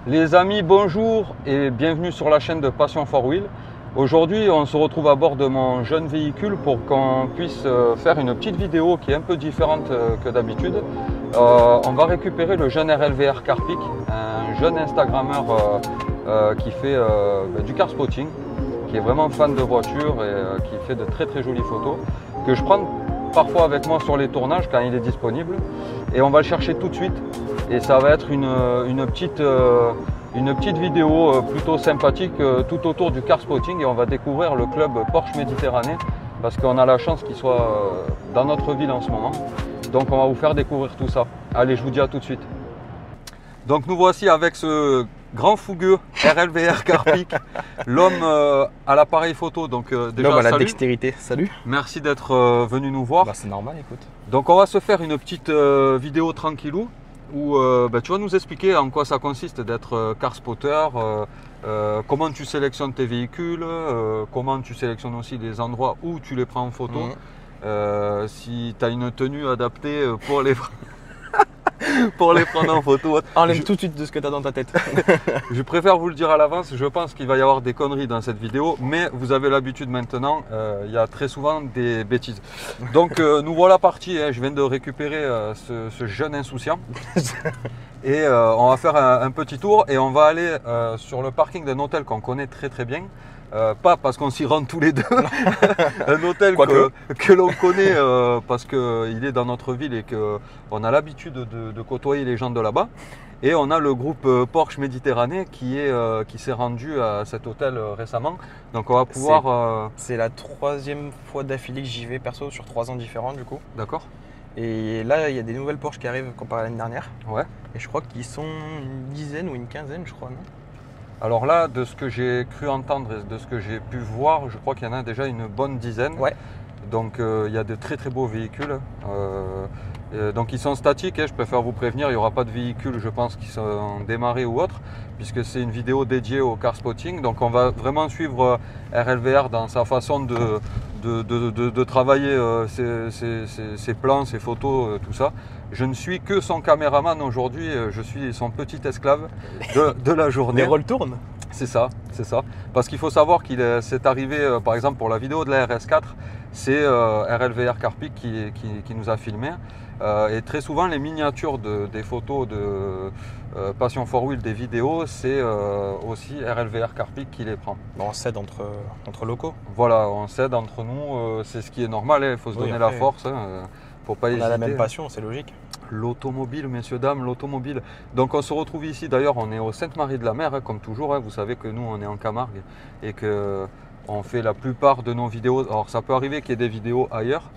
Les amis, bonjour et bienvenue sur la chaîne de Passion 4Wheel. Aujourd'hui, on se retrouve à bord de mon jeune véhicule pour qu'on puisse faire une petite vidéo qui est un peu différente que d'habitude. On va récupérer le jeune RLVR Carpic, un jeune Instagrammeur qui fait du car spotting, qui est vraiment fan de voitures et qui fait de très jolies photos, que je prends parfois avec moi sur les tournages quand il est disponible. Et on va le chercher tout de suite. Et ça va être une petite vidéo plutôt sympathique tout autour du car spotting, et on va découvrir le club Porsche Méditerranée parce qu'on a la chance qu'il soit dans notre ville en ce moment. Donc on va vous faire découvrir tout ça. Allez, je vous dis à tout de suite. Donc nous voici avec ce grand fougueux RLVR Carpic, l'homme à l'appareil photo. Donc déjà, l'homme à la salut. dextérité, salut. Merci d'être venu nous voir. Bah, c'est normal, écoute. Donc on va se faire une petite vidéo tranquillou où tu vas nous expliquer en quoi ça consiste d'être car spotter, comment tu sélectionnes tes véhicules, comment tu sélectionnes aussi les endroits où tu les prends en photo, si tu as une tenue adaptée pour les pour les prendre en photo. Enlève tout de suite de ce que tu as dans ta tête. Je préfère vous le dire à l'avance, je pense qu'il va y avoir des conneries dans cette vidéo, mais vous avez l'habitude maintenant, il y a très souvent des bêtises. Donc nous voilà partis, hein. Je viens de récupérer ce jeune insouciant et on va faire un petit tour et on va aller sur le parking d'un hôtel qu'on connaît très bien. Pas parce qu'on s'y rend tous les deux, un hôtel que l'on connaît parce qu'il est dans notre ville et qu'on a l'habitude de côtoyer les gens de là-bas. Et on a le groupe Porsche Méditerranée qui s'est rendu à cet hôtel récemment. Donc on va pouvoir... C'est la troisième fois d'affilée que j'y vais perso sur 3 ans différents du coup. D'accord. Et là il y a des nouvelles Porsche qui arrivent comparé à l'année dernière. Ouais. Et je crois qu'ils sont une dizaine ou une quinzaine, je crois, non? Alors là, de ce que j'ai cru entendre et de ce que j'ai pu voir, je crois qu'il y en a déjà une bonne dizaine. Ouais. Donc il y a de très beaux véhicules. Donc ils sont statiques, hein, je préfère vous prévenir, il n'y aura pas de véhicules, je pense, qui sont démarrés ou autres, puisque c'est une vidéo dédiée au car spotting. Donc on va vraiment suivre RLVR dans sa façon de travailler ses plans, ses photos, tout ça. Je ne suis que son caméraman aujourd'hui, je suis son petit esclave de la journée. Les rôles tournent. C'est ça. Parce qu'il faut savoir qu'il s'est arrivé, par exemple pour la vidéo de la RS4, c'est RLVR Carpic qui nous a filmé. Et très souvent les miniatures des photos de Passion 4Wheel, des vidéos, c'est aussi RLVR Carpic qui les prend. Bon, on s'aide entre locaux. Voilà, on s'aide entre nous, c'est ce qui est normal, il faut se donner la force. Faut pas hésiter. On a la même passion, c'est logique. L'automobile, messieurs, dames, l'automobile. Donc on se retrouve ici, d'ailleurs on est au Sainte-Marie-de-la-Mer, hein, comme toujours, hein. Vous savez que nous on est en Camargue et que on fait la plupart de nos vidéos. Alors ça peut arriver qu'il y ait des vidéos ailleurs,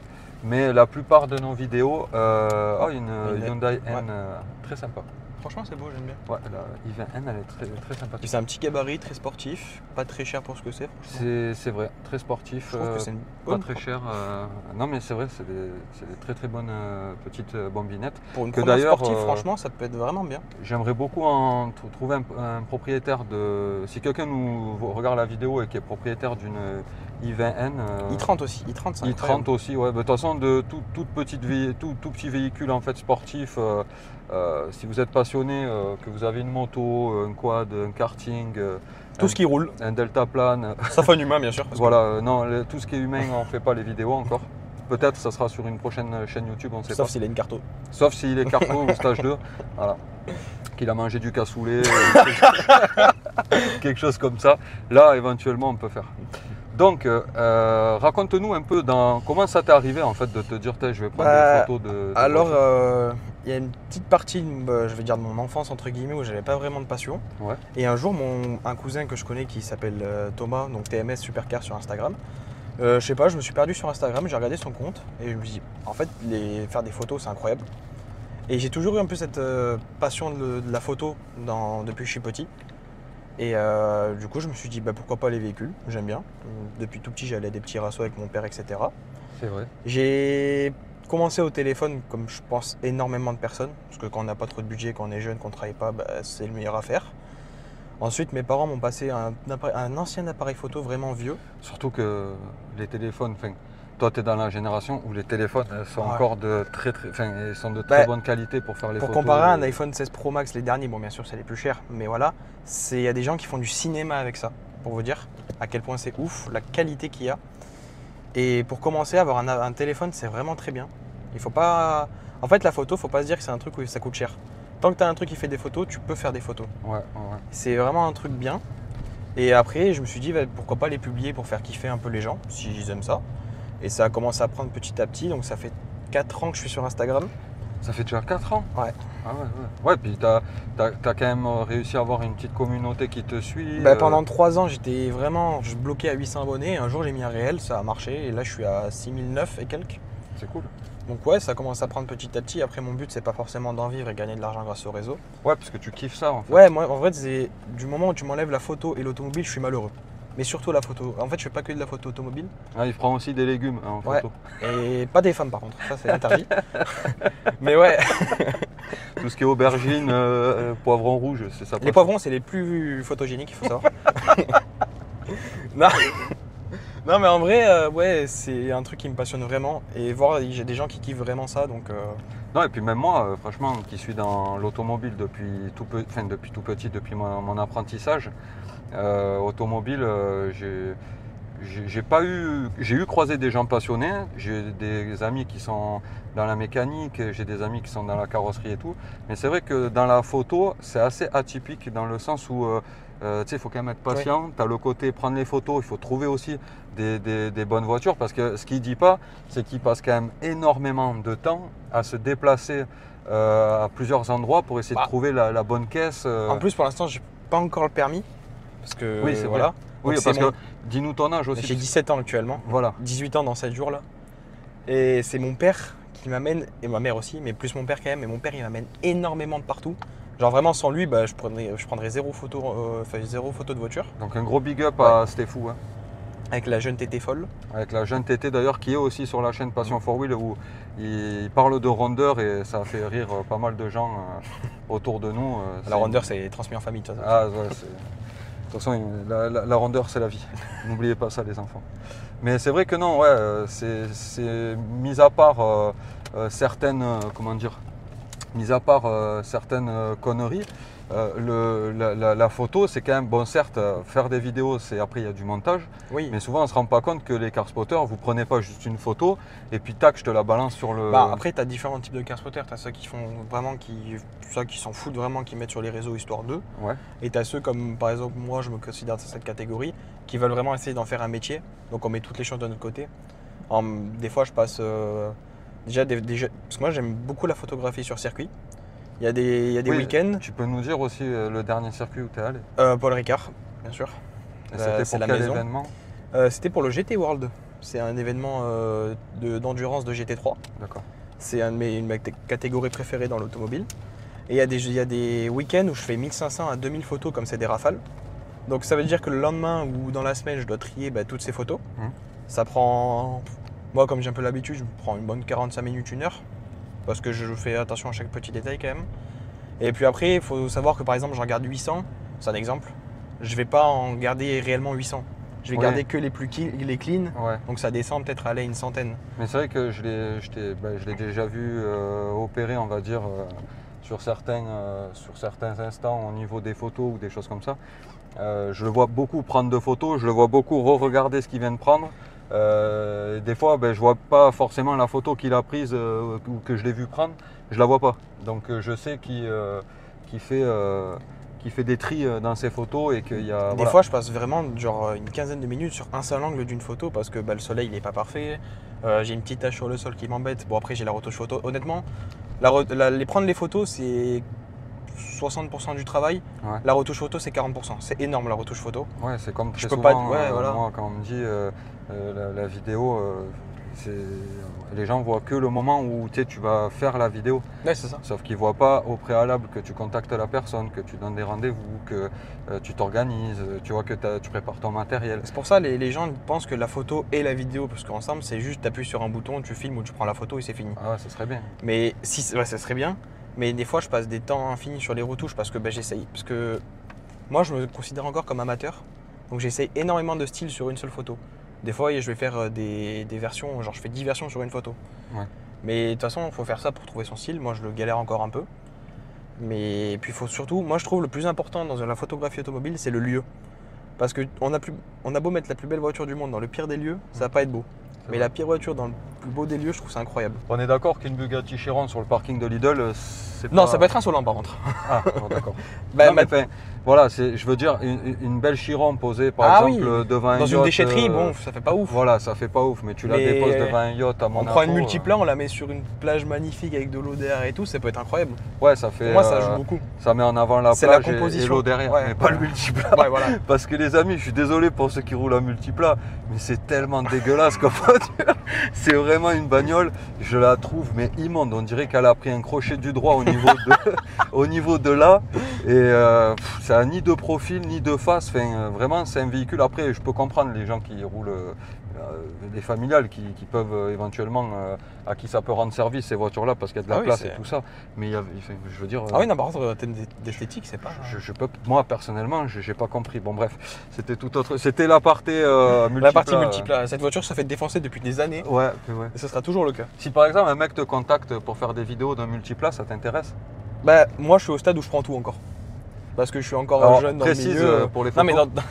mais la plupart de nos vidéos, une Hyundai N très sympa. Franchement c'est beau, j'aime bien. Ouais, la i20N elle est très sympathique. C'est un petit gabarit, très sportif, pas très cher pour ce que c'est. C'est vrai, très sportif, je trouve que c'est une pas très cher. Non mais c'est vrai, c'est des très bonnes petites bombinettes. Pour une première sportive, franchement ça peut être vraiment bien. J'aimerais beaucoup trouver un propriétaire de... Si quelqu'un nous regarde la vidéo et qui est propriétaire d'une i20N... i30 aussi, i30 c'est incroyable. i30 aussi, ouais. De toute façon, de tout petit véhicule en fait sportif, si vous êtes passionné, que vous avez une moto, un quad, un karting... tout ce qui roule. Un deltaplane. Sauf un humain bien sûr. Voilà, non, tout ce qui est humain, on ne fait pas les vidéos encore. Peut-être ça sera sur une prochaine chaîne YouTube, on ne sait pas. Sauf s'il a une carto. Sauf s'il est carto ou stage 2. Voilà. Qu'il a mangé du cassoulet, quelque chose comme ça. Là, éventuellement, on peut faire. Donc, raconte-nous un peu comment ça t'est arrivé en fait de te dire je vais prendre des photos de alors, il y a une petite partie, je vais dire de mon enfance entre guillemets, où j'avais pas vraiment de passion. Ouais. Et un jour, un cousin que je connais qui s'appelle Thomas, donc TMS Supercar sur Instagram, je sais pas, je me suis perdu sur Instagram, j'ai regardé son compte et je me suis dit, en fait, faire des photos, c'est incroyable. Et j'ai toujours eu un peu cette passion de la photo depuis que je suis petit. Et du coup, je me suis dit, pourquoi pas les véhicules, j'aime bien. Depuis tout petit, j'allais à des petits rassos avec mon père, etc. C'est vrai. J'ai commencé au téléphone, comme je pense énormément de personnes, parce que quand on n'a pas trop de budget, quand on est jeune, qu'on ne travaille pas, c'est le meilleur à faire. Ensuite, mes parents m'ont passé un ancien appareil photo vraiment vieux. Surtout que les téléphones, toi, tu es dans la génération où les téléphones sont Ouais. encore de ils sont de très bonne qualité pour faire les Pour photos. comparer un iPhone 16 Pro Max, les derniers, bon bien sûr c'est les plus chers, mais voilà, il y a des gens qui font du cinéma avec ça, pour vous dire à quel point c'est ouf, la qualité qu'il y a. Et pour commencer, avoir un téléphone, c'est vraiment très bien. Il faut pas... En fait, la photo, faut pas se dire que c'est un truc où ça coûte cher. Tant que tu as un truc qui fait des photos, tu peux faire des photos. Ouais. C'est vraiment un truc bien. Et après, je me suis dit, pourquoi pas les publier pour faire kiffer un peu les gens, si ils aiment ça. Et ça a commencé à prendre petit à petit, donc ça fait 4 ans que je suis sur Instagram. Ça fait déjà 4 ans. Ouais. Ah ouais. Ouais, puis tu as quand même réussi à avoir une petite communauté qui te suit. Pendant 3 ans, j'étais vraiment bloqué à 800 abonnés. Un jour, j'ai mis un réel, ça a marché. Et là, je suis à 6009 et quelques. C'est cool. Donc ouais, ça commence à prendre petit à petit. Après, mon but, c'est pas forcément d'en vivre et gagner de l'argent grâce au réseau. Ouais, parce que tu kiffes ça en fait. Ouais, moi, en fait, c'est du moment où tu m'enlèves la photo et l'automobile, je suis malheureux. Mais surtout la photo. En fait, je fais pas que de la photo automobile. Ah, il prend aussi des légumes en Ouais. photo. Et pas des femmes, par contre. Ça, c'est interdit. Mais ouais, Tout ce qui est aubergine, poivron rouge, c'est ça. les poivrons, c'est les plus photogéniques, il faut savoir. Non. Non, mais en vrai, ouais, c'est un truc qui me passionne vraiment. Et voir, j'ai des gens qui kiffent vraiment ça, donc... Non, et puis même moi, franchement, qui suis dans l'automobile depuis tout petit, depuis mon apprentissage, automobile, j'ai eu croisé des gens passionnés, j'ai des amis qui sont dans la mécanique, j'ai des amis qui sont dans la carrosserie et tout, mais c'est vrai que dans la photo, c'est assez atypique dans le sens où tu sais, il faut quand même être patient, tu as le côté prendre les photos, il faut trouver aussi des bonnes voitures, parce que ce qu'il ne dit pas, c'est qu'il passe quand même énormément de temps à se déplacer à plusieurs endroits pour essayer de trouver la bonne caisse. En plus, pour l'instant, j'ai pas encore le permis, parce que Oui, c'est vrai. voilà. Oui, Donc, parce que dis-nous ton âge aussi. J'ai 17 ans actuellement, Voilà. 18 ans dans 7 jours là. Et c'est mon père qui m'amène, et ma mère aussi, mais plus mon père quand même. Et mon père, il m'amène énormément de partout. Genre vraiment sans lui, je prendrais zéro photo de voiture. Donc un gros big up à Stéphou. Hein. Avec la jeune tété folle. Avec la jeune tété d'ailleurs qui est aussi sur la chaîne Passion 4Wheel où il parle de rondeur et ça a fait rire pas mal de gens autour de nous. La rondeur, c'est transmis en famille, de toute façon. Ah ouais, de toute façon, la rondeur c'est la vie. N'oubliez pas ça les enfants. Mais c'est vrai que non, ouais, c'est mis à part certaines, certaines conneries, la photo c'est quand même, bon certes, faire des vidéos, après il y a du montage, Oui. mais souvent on ne se rend pas compte que les car spotters, vous prenez pas juste une photo et puis tac, je te la balance sur le... Après, tu as différents types de car spotters. Tu as ceux qui font vraiment, ceux qui s'en foutent vraiment, qui mettent sur les réseaux histoire d'eux. Ouais. Et tu as ceux comme, par exemple, moi, je me considère dans cette catégorie, qui veulent vraiment essayer d'en faire un métier. Donc on met toutes les choses de notre côté. Des fois, je passe... Déjà, parce que moi, j'aime beaucoup la photographie sur circuit. Il y a des week-ends. Tu peux nous dire aussi le dernier circuit où tu es allé? Paul Ricard, bien sûr. Et c'était pour quel événement? C'était pour le GT World. C'est un événement d'endurance de GT3. D'accord. C'est une de mes catégories préférées dans l'automobile. Et il y a des week-ends où je fais 1500 à 2000 photos comme c'est des rafales. Donc ça veut dire que le lendemain ou dans la semaine, je dois trier toutes ces photos. Ça prend... Moi, comme j'ai un peu l'habitude, je prends une bonne 45 minutes, 1 heure. Parce que je fais attention à chaque petit détail quand même. Et puis après, il faut savoir que par exemple, j'en garde 800. C'est un exemple. Je ne vais pas en garder réellement 800. Je vais garder que les clean. Ouais. Donc ça descend peut-être à aller une centaine. Mais c'est vrai que je l'ai déjà vu opérer, on va dire, sur certains instants au niveau des photos ou des choses comme ça. Je le vois beaucoup prendre de photos, je le vois beaucoup re-regarder ce qu'il vient de prendre. Des fois, je vois pas forcément la photo qu'il a prise ou que je l'ai vu prendre, je la vois pas. Donc je sais qu'il fait des tris dans ses photos et qu'il y a... Des fois, je passe vraiment genre une quinzaine de minutes sur un seul angle d'une photo parce que le soleil n'est pas parfait. J'ai une petite tache sur le sol qui m'embête. Bon, après, j'ai la retouche photo. Honnêtement, prendre les photos, c'est 60% du travail. Ouais. La retouche photo, c'est 40%. C'est énorme, la retouche photo. Ouais, c'est comme très je peux souvent, pas... voilà. moi, quand on me dit la vidéo, les gens voient que le moment où tu vas faire la vidéo. Ouais, c'est ça. Sauf qu'ils ne voient pas au préalable que tu contactes la personne, que tu donnes des rendez-vous, que tu t'organises, tu vois que tu prépares ton matériel. C'est pour ça les gens pensent que la photo et la vidéo, parce qu'ensemble, c'est juste tu appuies sur un bouton, tu filmes ou tu prends la photo et c'est fini. Ah ouais, ça serait bien. Mais ça serait bien. Mais des fois, je passe des temps infinis sur les retouches parce que j'essaye. Parce que moi, je me considère encore comme amateur. Donc j'essaye énormément de styles sur une seule photo. Des fois, je vais faire des versions, genre je fais 10 versions sur une photo. Ouais. Mais de toute façon, il faut faire ça pour trouver son style. Moi, je le galère encore un peu. Mais puis, il faut surtout, moi, je trouve le plus important dans la photographie automobile, c'est le lieu. Parce qu'on a beau mettre la plus belle voiture du monde dans le pire des lieux, ça va pas être beau. Mais vrai. la pire voiture dans le plus beau des lieux, je trouve ça incroyable. On est d'accord qu'une Bugatti Chiron sur le parking de Lidl, c'est pas... Non, ça peut être insolent par contre. Ah, bon, d'accord. Bah, Non, mais enfin, voilà, je veux dire, une belle Chiron posée par exemple devant un dans yacht. une déchetterie, bon, ça fait pas ouf. Voilà, ça fait pas ouf, mais tu la Mais déposes devant un yacht à Monaco. On prend une multiplat, on la met sur une plage magnifique avec de l'eau derrière et tout, ça peut être incroyable. Ouais, ça fait. Pour moi, ça joue beaucoup. Ça met en avant la C'est la plage composition. et l'eau derrière, Ouais, mais pas voilà. le multiplat. Ouais, voilà. Parce que les amis, je suis désolé pour ceux qui roulent en multiplat, mais c'est tellement dégueulasse comme voiture. C'est vraiment une bagnole, je la trouve mais immonde. On dirait qu'elle a pris un crochet du droit au niveau de là. Et ça a ni de profil ni de face. Enfin, vraiment, c'est un véhicule. Après, je peux comprendre les gens qui roulent, les familiales qui peuvent éventuellement, à qui ça peut rendre service ces voitures-là parce qu'il y a de la place et tout ça. Mais je veux dire. Ah oui, non, par contre, en termes d'esthétique, c'est pas. Moi personnellement, j'ai pas compris. Bon, bref, c'était tout autre. C'était l'aparté multiplat. La partie multiplat. Cette voiture, ça fait défoncer depuis des années. Ouais. Et ce sera toujours le cas. Si par exemple un mec te contacte pour faire des vidéos d'un multiplat, ça t'intéresse? Bah, moi, je suis au stade où je prends tout encore. Parce que je suis encore Alors, jeune dans précise, le milieu. pour les Non, photos. mais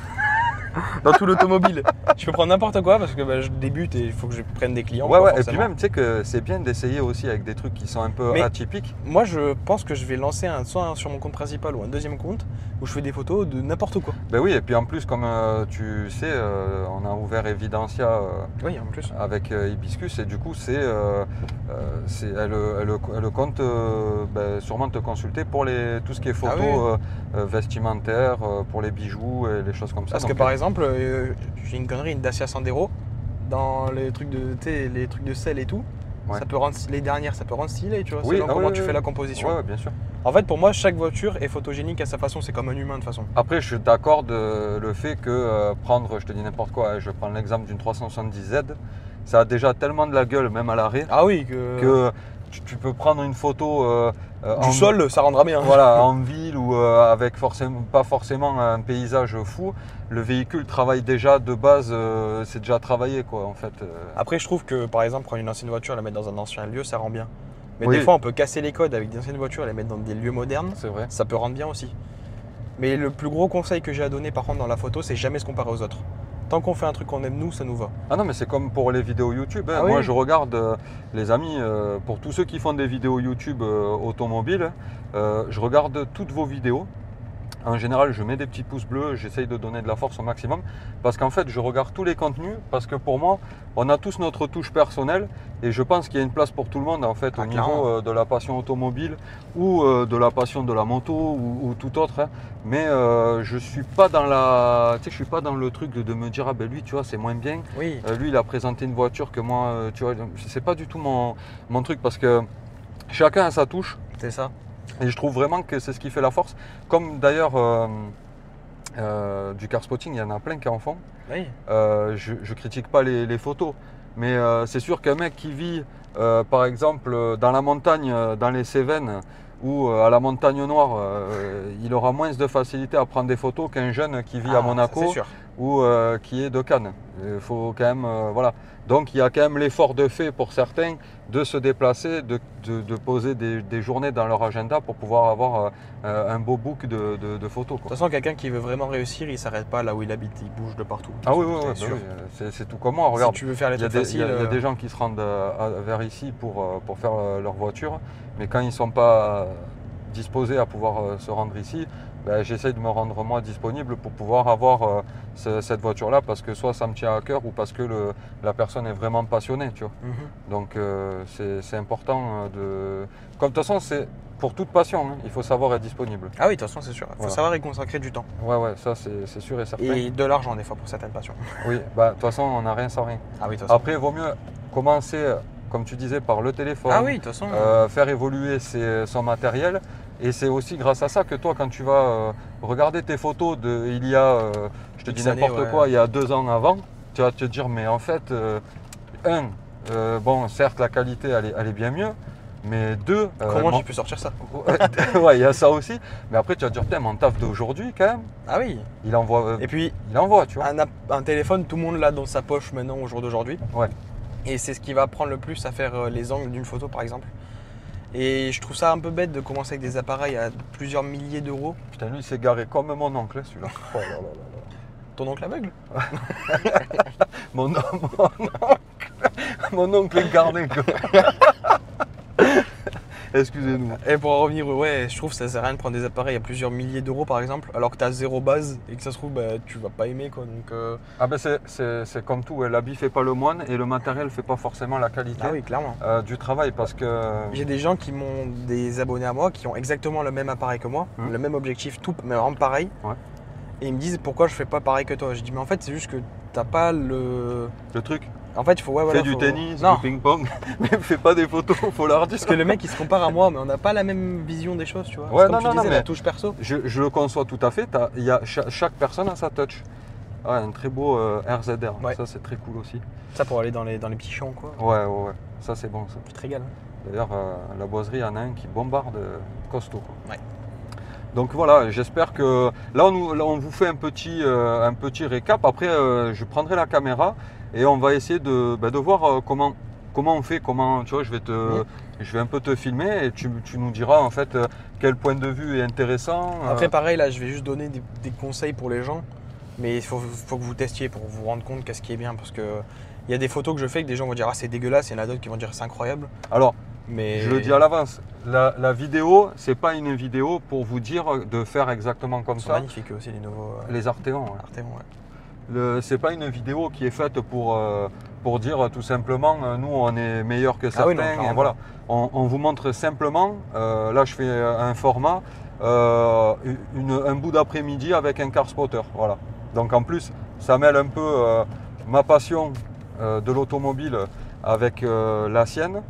dans tout l'automobile. Je peux prendre n'importe quoi parce que je débute et il faut que je prenne des clients. Ouais, quoi, et puis forcément. même, tu sais que c'est bien d'essayer aussi avec des trucs qui sont un peu Mais- atypiques. Moi, je pense que je vais lancer soit sur mon compte principal ou un deuxième compte où je fais des photos de n'importe quoi. Ben oui, et puis en plus, comme tu sais, on a ouvert Evidencia Oui, en plus. avec Hibiscus et du coup, elle compte sûrement te consulter pour tout ce qui est photos vestimentaires, pour les bijoux et les choses comme ça. Parce que Donc, par exemple, j'ai une connerie, une Dacia Sandero, dans les trucs de sel et tout, Ouais. ça peut rendre les dernières, ça peut rendre stylé, tu vois, Oui, selon ah comment oui, tu oui, fais oui. la composition. ouais, bien sûr. En fait, pour moi, chaque voiture est photogénique à sa façon, c'est comme un humain de façon. Après, je suis d'accord de le fait que prendre, je te dis n'importe quoi, je prends l'exemple d'une 370Z, ça a déjà tellement de la gueule, même à l'arrêt, Ah oui, que tu peux prendre une photo du sol, ça rendra bien. voilà, en ville ou avec pas forcément un paysage fou. Le véhicule travaille déjà de base, c'est déjà travaillé quoi en fait. Après, je trouve que par exemple, prendre une ancienne voiture et la mettre dans un ancien lieu, ça rend bien. Mais Oui. des fois, on peut casser les codes avec des anciennes voitures et les mettre dans des lieux modernes, C'est vrai. ça peut rendre bien aussi. Mais le plus gros conseil que j'ai à donner par contre dans la photo, c'est jamais se comparer aux autres. Tant qu'on fait un truc qu'on aime nous, ça nous va. Ah non mais c'est comme pour les vidéos YouTube. Hein. Ah Moi oui. je regarde les amis, pour tous ceux qui font des vidéos YouTube automobiles, je regarde toutes vos vidéos. En général, je mets des petits pouces bleus, j'essaye de donner de la force au maximum parce qu'en fait, je regarde tous les contenus parce que pour moi, on a tous notre touche personnelle et je pense qu'il y a une place pour tout le monde en fait Ah, au clairement. niveau de la passion automobile ou de la passion de la moto ou tout autre. Hein. Mais je suis pas dans je suis pas dans le truc de me dire ah ben lui, tu vois, c'est moins bien. Oui. Lui, il a présenté une voiture que moi, tu vois, c'est pas du tout mon truc parce que chacun a sa touche. C'est ça. Et je trouve vraiment que c'est ce qui fait la force. Comme d'ailleurs du car spotting, il y en a plein qui en font. Oui. Je critique pas les photos, mais c'est sûr qu'un mec qui vit par exemple dans la montagne, dans les Cévennes ou à la montagne noire, il aura moins de facilité à prendre des photos qu'un jeune qui vit à Monaco C'est sûr. ou qui est de Cannes. Il faut quand même, voilà. Donc il y a quand même l'effort de fait pour certains de se déplacer, de poser des journées dans leur agenda pour pouvoir avoir un beau book de photos. De Quoi. toute façon, quelqu'un qui veut vraiment réussir, il s'arrête pas là où il habite, il bouge de partout. Ah oui, C'est bah sûr. oui, c'est tout comme moi. Regarde, Si tu veux faire les il y a trucs des, il y a- faciles, il y a des gens qui se rendent vers ici pour faire leur voiture, mais quand ils ne sont pas disposés à pouvoir se rendre ici, ben, j'essaie de me rendre moi disponible pour pouvoir avoir cette voiture-là parce que soit ça me tient à cœur ou parce que la personne est vraiment passionnée, tu vois. Donc c'est important de... Comme de toute façon, c'est pour toute passion, hein, il faut savoir être disponible. Ah oui, de toute façon, c'est sûr. Il faut Voilà. savoir y consacrer du temps. Ouais, ça c'est sûr et certain. Et de l'argent, des fois, pour certaines passions. Oui, bah de toute façon, on n'a rien sans rien. Ah oui, de toute façon. Après, il vaut mieux commencer, comme tu disais, par le téléphone. Ah oui, de toute façon. Faire évoluer son matériel. Et c'est aussi grâce à ça que toi, quand tu vas regarder tes photos il y a, je te X dis n'importe années, quoi, il y a 2 ans avant, tu vas te dire, mais en fait, bon, certes, la qualité, elle est bien mieux, Mais deux... Comment tu peux sortir ça? Ouais, il y a ça aussi. Mais après, tu vas dire, putain, mon taf d'aujourd'hui, quand même, Ah oui. il envoie, Et puis, il envoie, tu vois. un téléphone, tout le monde l'a dans sa poche maintenant au jour d'aujourd'hui. Ouais. Et c'est ce qui va prendre le plus à faire les angles d'une photo, par exemple. Et je trouve ça un peu bête de commencer avec des appareils à plusieurs milliers d'euros. Putain, lui, il s'est garé comme mon oncle, celui-là. Oh là là là là. Ton oncle aveugle? Mon oncle incarné, quoi. Excusez-nous. Et pour en revenir, ouais, je trouve que ça sert à rien de prendre des appareils à plusieurs milliers d'euros par exemple, alors que tu as zéro base et que ça se trouve, bah, tu vas pas aimer quoi. Donc, Ah ben c'est comme tout, ouais. L'habit fait pas le moine et le matériel fait pas forcément la qualité Ah oui, clairement. du travail parce que... J'ai des gens qui m'ont des abonnés à moi qui ont exactement le même appareil que moi, le même objectif, tout, mais vraiment pareil. Ouais. Et ils me disent pourquoi je fais pas pareil que toi. Je dis mais en fait c'est juste que t'as pas le truc. En fait il faut Fais du tennis, non. du ping-pong, mais fais pas des photos, faut leur dire. Parce que le mec il se compare à moi, mais on n'a pas la même vision des choses, tu vois. Ouais, comme non, tu non, disais, non, la mais touche perso. Je le conçois tout à fait. Chaque personne a sa touch. Ouais, un très beau RZR. Ouais. Ça c'est très cool aussi. Ça pour aller dans les petits champs quoi. Ouais. Ça c'est bon ça. Tu te régales. Hein. D'ailleurs, la boiserie, il y en a un qui bombarde costaud, quoi. Ouais. Donc voilà, j'espère que là on vous fait un petit récap. Après, je prendrai la caméra et on va essayer de voir comment on fait. Tu vois, je vais un peu te filmer et tu nous diras en fait quel point de vue est intéressant. Après, pareil, là, je vais juste donner des conseils pour les gens, mais il faut que vous testiez pour vous rendre compte qu'est-ce qui est bien, parce que il y a des photos que je fais que des gens vont dire ah c'est dégueulasse, il y en a d'autres qui vont dire c'est incroyable. Alors. Mais... Je le dis à l'avance, la vidéo, c'est pas une vidéo pour vous dire de faire exactement comme ça. C'est magnifique aussi les nouveaux. Les Arteon. Ouais. Arteon, ouais. C'est pas une vidéo qui est faite pour dire tout simplement nous on est meilleur que certains. Ah oui, non, et voilà. On vous montre simplement, là je fais un format, un bout d'après-midi avec un car spotter. Voilà. Donc en plus, ça mêle un peu ma passion de l'automobile avec la sienne.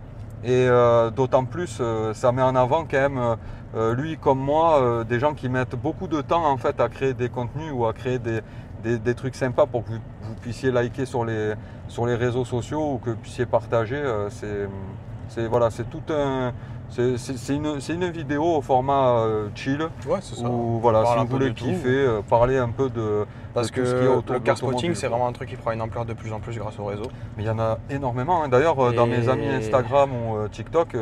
Et d'autant plus, ça met en avant quand même, lui comme moi, des gens qui mettent beaucoup de temps en fait à créer des contenus ou à créer des trucs sympas pour que vous puissiez liker sur les réseaux sociaux ou que vous puissiez partager. C'est tout un... C'est une vidéo au format chill. Ouais, c'est ça. Où voilà, si vous voulez kiffer, parler un peu de... Parce que le car spotting, c'est vraiment un truc qui prend une ampleur de plus en plus grâce au réseau. Mais il y en a énormément. Hein. D'ailleurs, dans mes amis Instagram ou TikTok,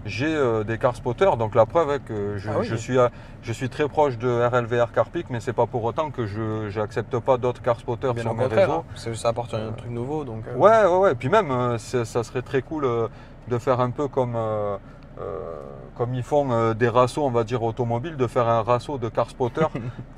j'ai des car spotters. Donc la preuve est que je suis très proche de RLVR Carpic, mais c'est pas pour autant que je n'accepte pas d'autres car spotters sur mes réseaux. Ça apporte un truc nouveau. Donc, Ouais. Et puis même, ça serait très cool de faire un peu comme ils font des rassos, on va dire automobiles, de faire un rasso de car spotter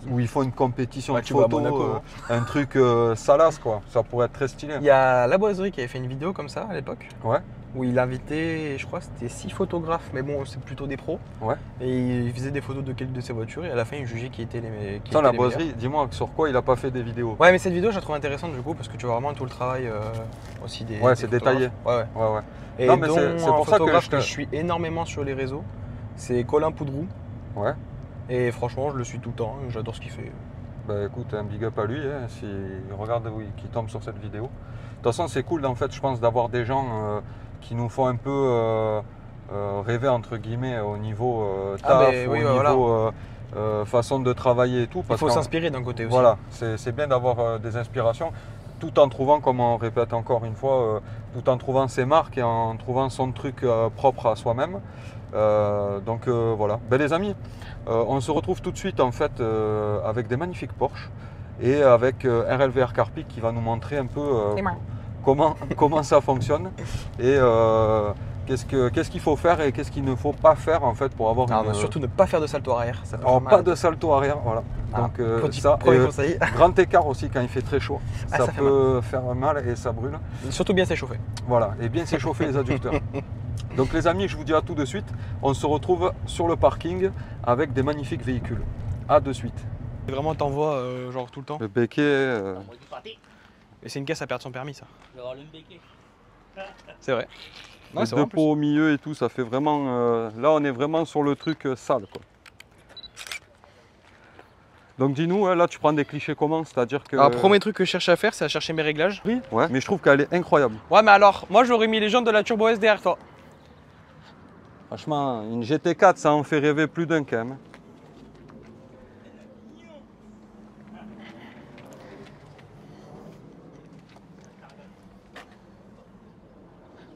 où ils font une compétition de photo, un truc salace quoi. Ça pourrait être très stylé. Il y a La Boiserie qui avait fait une vidéo comme ça à l'époque. Ouais. Où il invitait, je crois c'était 6 photographes, mais bon c'est plutôt des pros. Ouais. Et il faisait des photos de quelques de ses voitures et à la fin il jugeait qui étaient les Sans La Boiserie, dis-moi sur quoi il a pas fait des vidéos. Ouais mais cette vidéo je la trouve intéressante du coup parce que tu vois vraiment tout le travail aussi des... Ouais c'est détaillé. Ouais. Et non, mais dont c'est pour ça que je suis énormément sur les réseaux, c'est Colin Poudrou. Ouais. Et franchement je le suis tout le temps, j'adore ce qu'il fait. Bah écoute, un big up à lui, hein, s'il regarde qui tombe sur cette vidéo. De toute façon c'est cool en fait je pense d'avoir des gens qui nous font un peu rêver entre guillemets au niveau taf, niveau façon de travailler et tout. Il faut s'inspirer d'un côté aussi. Voilà, c'est bien d'avoir des inspirations tout en trouvant, comme on répète encore une fois, tout en trouvant ses marques et en trouvant son truc propre à soi-même. Voilà. Ben, les amis, on se retrouve tout de suite en fait avec des magnifiques Porsche et avec RLVR Carpic qui va nous montrer un peu comment ça fonctionne et qu'est-ce qu'il faut faire et qu'est-ce qu'il ne faut pas faire en fait pour avoir surtout ne pas faire de salto arrière. Ça pas de salto arrière, voilà. Donc premier conseil. Grand écart aussi quand il fait très chaud, ça peut faire mal et ça brûle. Surtout bien s'échauffer. Voilà, et bien s'échauffer les adducteurs. Donc les amis, je vous dis à tout de suite, on se retrouve sur le parking avec des magnifiques véhicules. À de suite. Vraiment t'envoies genre tout le temps. Le béquet. Et c'est une caisse à perdre son permis ça. C'est vrai. Les deux pots au milieu et tout, ça fait vraiment... là on est vraiment sur le truc sale quoi. Donc dis-nous, là tu prends des clichés comment? C'est-à-dire que... Alors premier truc que je cherche à faire, c'est à chercher mes réglages. Oui, ouais, mais je trouve qu'elle est incroyable. Ouais mais alors, moi j'aurais mis les jantes de la Turbo S derrière toi. Franchement, une GT4, ça en fait rêver plus d'un quand même.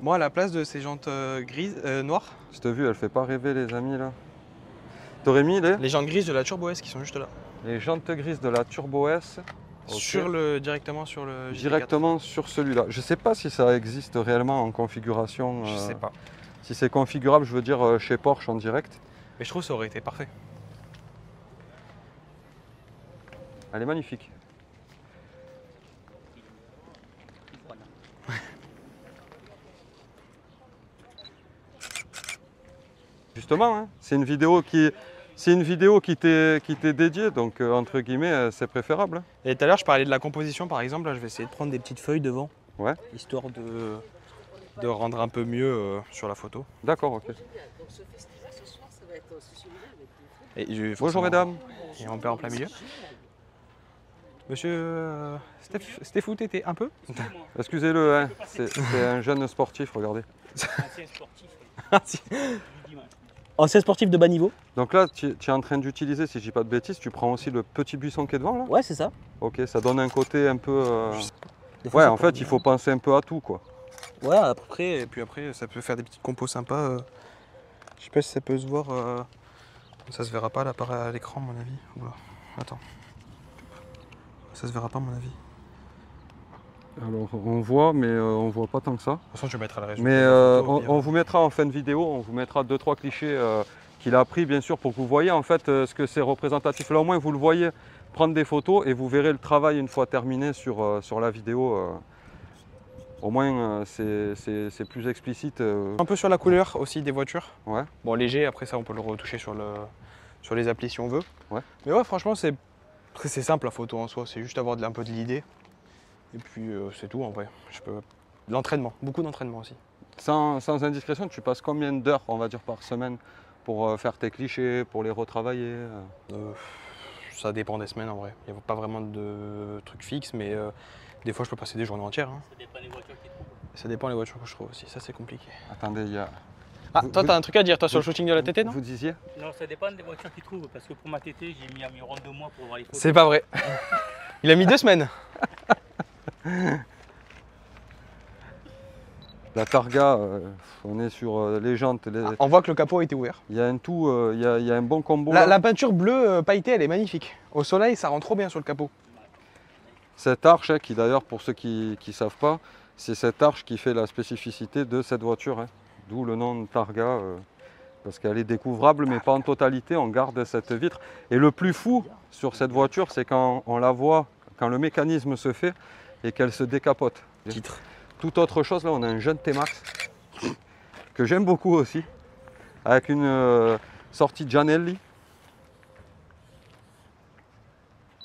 Moi, à la place de ces jantes noires, Cette vue, elle fait pas rêver les amis là. T'aurais mis les jantes grises de la Turbo S qui sont juste là. les jantes grises de la Turbo S. Ok. Directement sur le GT4. Directement sur celui-là. Je sais pas si ça existe réellement en configuration. Je sais pas. Si c'est configurable, je veux dire chez Porsche en direct. Mais je trouve que ça aurait été parfait. Elle est magnifique. Justement, hein, c'est une vidéo qui t'est dédiée, donc entre guillemets, c'est préférable. Hein. Et tout à l'heure, je parlais de la composition, par exemple. Là, je vais essayer de prendre des petites feuilles devant. Ouais. Histoire de rendre un peu mieux sur la photo. D'accord, ok. Et Bonjour mesdames. Et on perd en plein milieu. Monsieur Stéphou, t'étais un peu Excusez-le, hein, c'est un jeune sportif, regardez. Ancien sportif. Ancien sportif de bas niveau. Donc là, tu es en train d'utiliser, si je dis pas de bêtises, tu prends aussi le petit buisson qui est devant là. Ouais, c'est ça. Ok, ça donne un côté un peu. Des fois, Ouais, ça en peut- fait, il faut penser un peu à tout quoi. Ouais, à peu près. Et puis après, ça peut faire des petites compos sympas. Je sais pas si ça peut se voir. Ça se verra pas là à l'écran, à mon avis. Oula, attends. Ça se verra pas, à mon avis. Alors on voit, mais on voit pas tant que ça. De toute façon, je vais mettre à la région. Mais on vous mettra en fin de vidéo, on vous mettra 2-3 clichés qu'il a pris bien sûr pour que vous voyez en fait ce que c'est représentatif. Là au moins vous le voyez prendre des photos et vous verrez le travail une fois terminé sur la vidéo. Au moins c'est plus explicite. Un peu sur la couleur aussi des voitures. Ouais. Bon, léger, après ça, on peut le retoucher sur les applis si on veut. Ouais. Mais ouais, franchement, c'est simple la photo en soi. C'est juste avoir un peu de l'idée. Et puis, c'est tout en vrai. L'entraînement, beaucoup d'entraînement aussi. Sans indiscrétion, tu passes combien d'heures on va dire par semaine pour faire tes clichés, pour les retravailler Ça dépend des semaines en vrai. Il n'y a pas vraiment de trucs fixes, mais des fois, je peux passer des journées entières. Hein. Ça dépend des voitures qui trouvent. Ça dépend des voitures que je trouve aussi. Ça, c'est compliqué. Attendez, il y a. Ah, Vous- toi, vous- t'as un truc à dire, toi, sur le shooting de la TT, non? Vous disiez Non, ça dépend des voitures qu'ils trouvent. Parce que pour ma TT, j'ai mis environ 2 mois pour voir les photos. C'est pas vrai. Il a mis 2 semaines. La Targa, on est sur les jantes. On voit que le capot a été ouvert. Il y a un tout, il y a un bon combo. La, là. la peinture bleue pailletée, elle est magnifique. Au soleil, ça rend trop bien sur le capot. Cette arche, hein, qui d'ailleurs, pour ceux qui ne savent pas, c'est cette arche qui fait la spécificité de cette voiture. Hein. D'où le nom de Targa, parce qu'elle est découvrable, mais pas en totalité. On garde cette vitre. Et le plus fou sur cette voiture, c'est quand on la voit, quand le mécanisme se fait et qu'elle se décapote. Titre. Toute autre chose, là, on a un jeune T-Max que j'aime beaucoup aussi, avec une sortie Gianelli.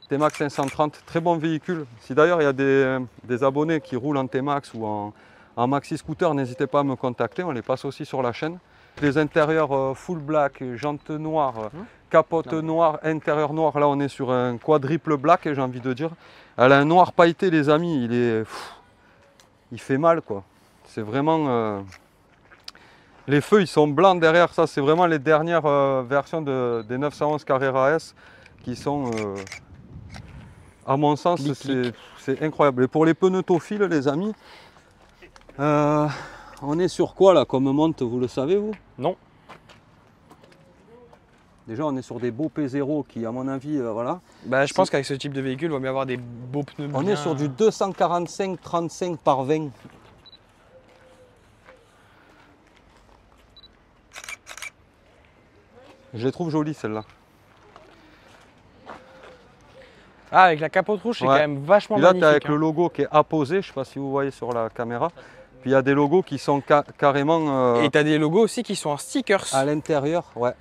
T-Max 530, très bon véhicule. Si d'ailleurs il y a des abonnés qui roulent en T-Max ou en maxi scooter, n'hésitez pas à me contacter, on les passe aussi sur la chaîne. Les intérieurs full black, jantes noires, capote noire, intérieur noir. Là on est sur un quadruple black, j'ai envie de dire. Elle a un noir pailleté les amis, il fait mal quoi. C'est vraiment... Les feux ils sont blancs derrière, ça c'est vraiment les dernières versions des 911 Carrera S qui sont... à mon sens, c'est incroyable. Et pour les pneutophiles, les amis, on est sur quoi là comme monte, vous le savez vous? Non. Déjà, on est sur des beaux P0 qui, à mon avis, voilà. Bah, je pense qu'avec ce type de véhicule, il vaut mieux avoir des beaux pneus. On est sur du 245-35 par 20. Je les trouve jolies celles-là. Ah, avec la capote rouge, c'est Ouais. quand même vachement Puis là, tu magnifique. avec le logo qui est apposé, je ne sais pas si vous voyez sur la caméra. Puis il y a des logos qui sont carrément Et tu as des logos aussi qui sont en stickers. à l'intérieur. Ouais.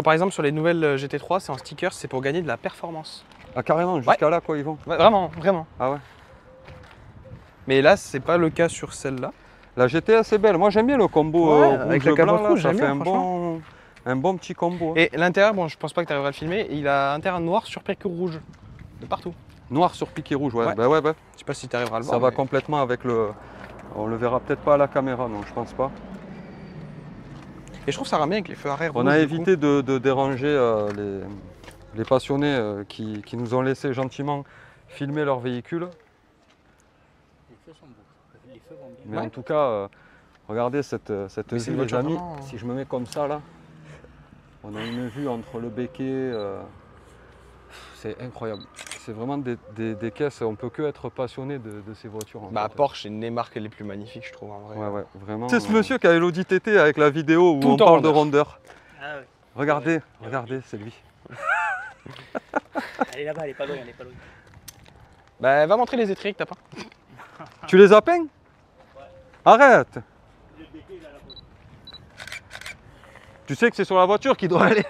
Par exemple, sur les nouvelles GT3, c'est en stickers, c'est pour gagner de la performance. Ah, carrément, jusqu'à là, quoi, ils vont. Ouais, vraiment, vraiment. Ah ouais. Mais là, c'est pas le cas sur celle-là. La GTS est belle. Moi, j'aime bien le combo Ouais, avec le capot rouge-blanc, là, rouge, ça j'aime fait bien, un bon petit combo. Hein. Et l'intérieur, bon, je pense pas que tu arriveras à le filmer, il a un intérieur noir sur percure rouge. De partout. Noir sur piqué rouge, ouais. Ouais. Bah ouais, bah. Je sais pas si tu arriveras à le Ça voir. va mais- complètement avec le. On le verra peut-être pas à la caméra, non, je pense pas. Et je trouve ça rend bien avec les feux arrière. On a évité de déranger les passionnés qui nous ont laissé gentiment filmer leur véhicule. Les feux sont beaux. Les feux vont bien. Mais Ouais. en tout cas, regardez cette Mais c'est vue, une les voiture amis. vraiment, Si je me mets comme ça là, on a une vue entre le béquet. C'est incroyable. C'est vraiment des caisses. On peut que être passionné de ces voitures. En Bah fait. Porsche, c'est une des marques les plus magnifiques, je trouve en vrai. Ouais, vraiment. C'est ce monsieur qui a Elodie TT avec la vidéo où Tout on en parle de rondeur. rondeur. Ah ouais. Regardez, Ouais. regardez, c'est lui. Elle est là-bas, elle est pas loin, elle est pas loin. Bah va montrer les étriers que t'as pas. Tu les as peints? Arrête! Le béquet, là, là-bas. Tu sais que c'est sur la voiture qu'il doit aller.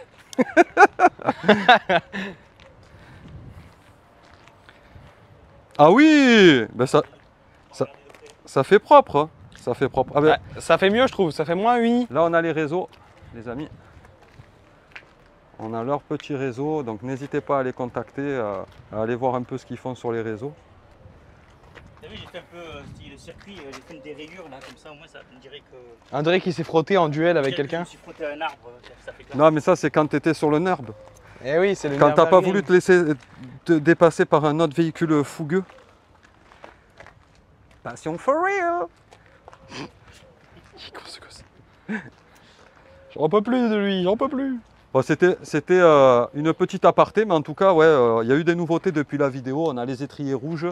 Ah oui, ben ça fait propre. Hein. Ça fait propre. Ah ben, Ouais, ça fait mieux je trouve, ça fait moins uni. là on a les réseaux, les amis. On a leur petit réseau, donc n'hésitez pas à les contacter, à aller voir un peu ce qu'ils font sur les réseaux. T'as vu, j'ai fait un peu style circuit, j'ai fait des rayures là, comme ça au moins ça me dirait que. André qui s'est frotté en duel avec Je quelqu'un. me suis frotté à un arbre, ça fait classe. Non mais ça c'est quand tu étais sur le NERB. Eh oui, c'est le Quand t'as pas Nürburgring. voulu te laisser te dépasser par un autre véhicule fougueux. Passion for real. Ce gosse. J'en peux plus de lui, j'en peux plus. Bon, c'était une petite aparté, mais en tout cas, ouais, il y a eu des nouveautés depuis la vidéo. On a les étriers rouges,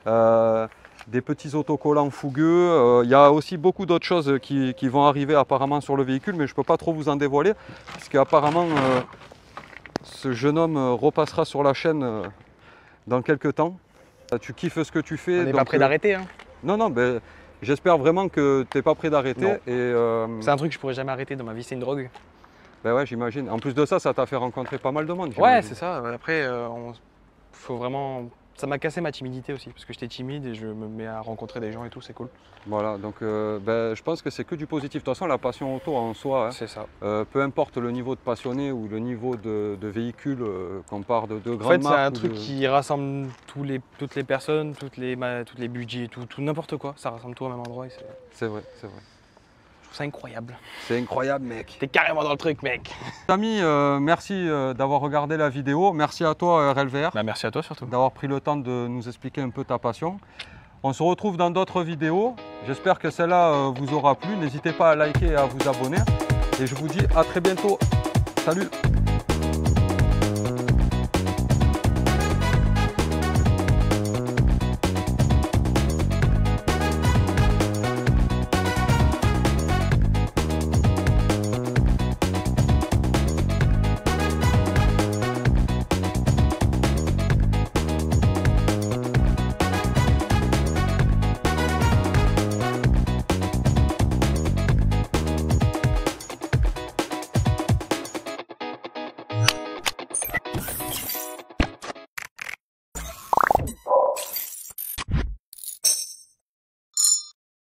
des petits autocollants fougueux. Il y a aussi beaucoup d'autres choses qui vont arriver apparemment sur le véhicule, mais je ne peux pas trop vous en dévoiler, parce qu'apparemment, ce jeune homme repassera sur la chaîne dans quelques temps. Tu kiffes ce que tu fais. On n'est donc, pas prêt d'arrêter. Hein. Non, non, ben, j'espère vraiment que tu n'es pas prêt d'arrêter. Non. Et, C'est un truc que je pourrais jamais arrêter dans ma vie, c'est une drogue. ben ouais, j'imagine. En plus de ça, ça t'a fait rencontrer pas mal de monde. Ouais, j'imagine. c'est ça. Après, faut vraiment. Ça m'a cassé ma timidité aussi, parce que j'étais timide et je me mets à rencontrer des gens et tout, c'est cool. Voilà, donc ben, je pense que c'est que du positif. De toute façon, la passion auto en soi, hein, C'est ça. peu importe le niveau de passionné ou le niveau de véhicule, qu'on part de En grandes fait, c'est un marques ou truc de- qui rassemble toutes les personnes, toutes les budgets, tout n'importe quoi. Ça rassemble tout au même endroit et je C'est vrai, c'est vrai. trouve ça incroyable. C'est incroyable, mec. T'es carrément dans le truc, mec. Amis, merci d'avoir regardé la vidéo. Merci à toi, RLVR, Bah, merci à toi surtout. d'avoir pris le temps de nous expliquer un peu ta passion. On se retrouve dans d'autres vidéos. J'espère que celle-là vous aura plu. N'hésitez pas à liker et à vous abonner. Et je vous dis à très bientôt. Salut!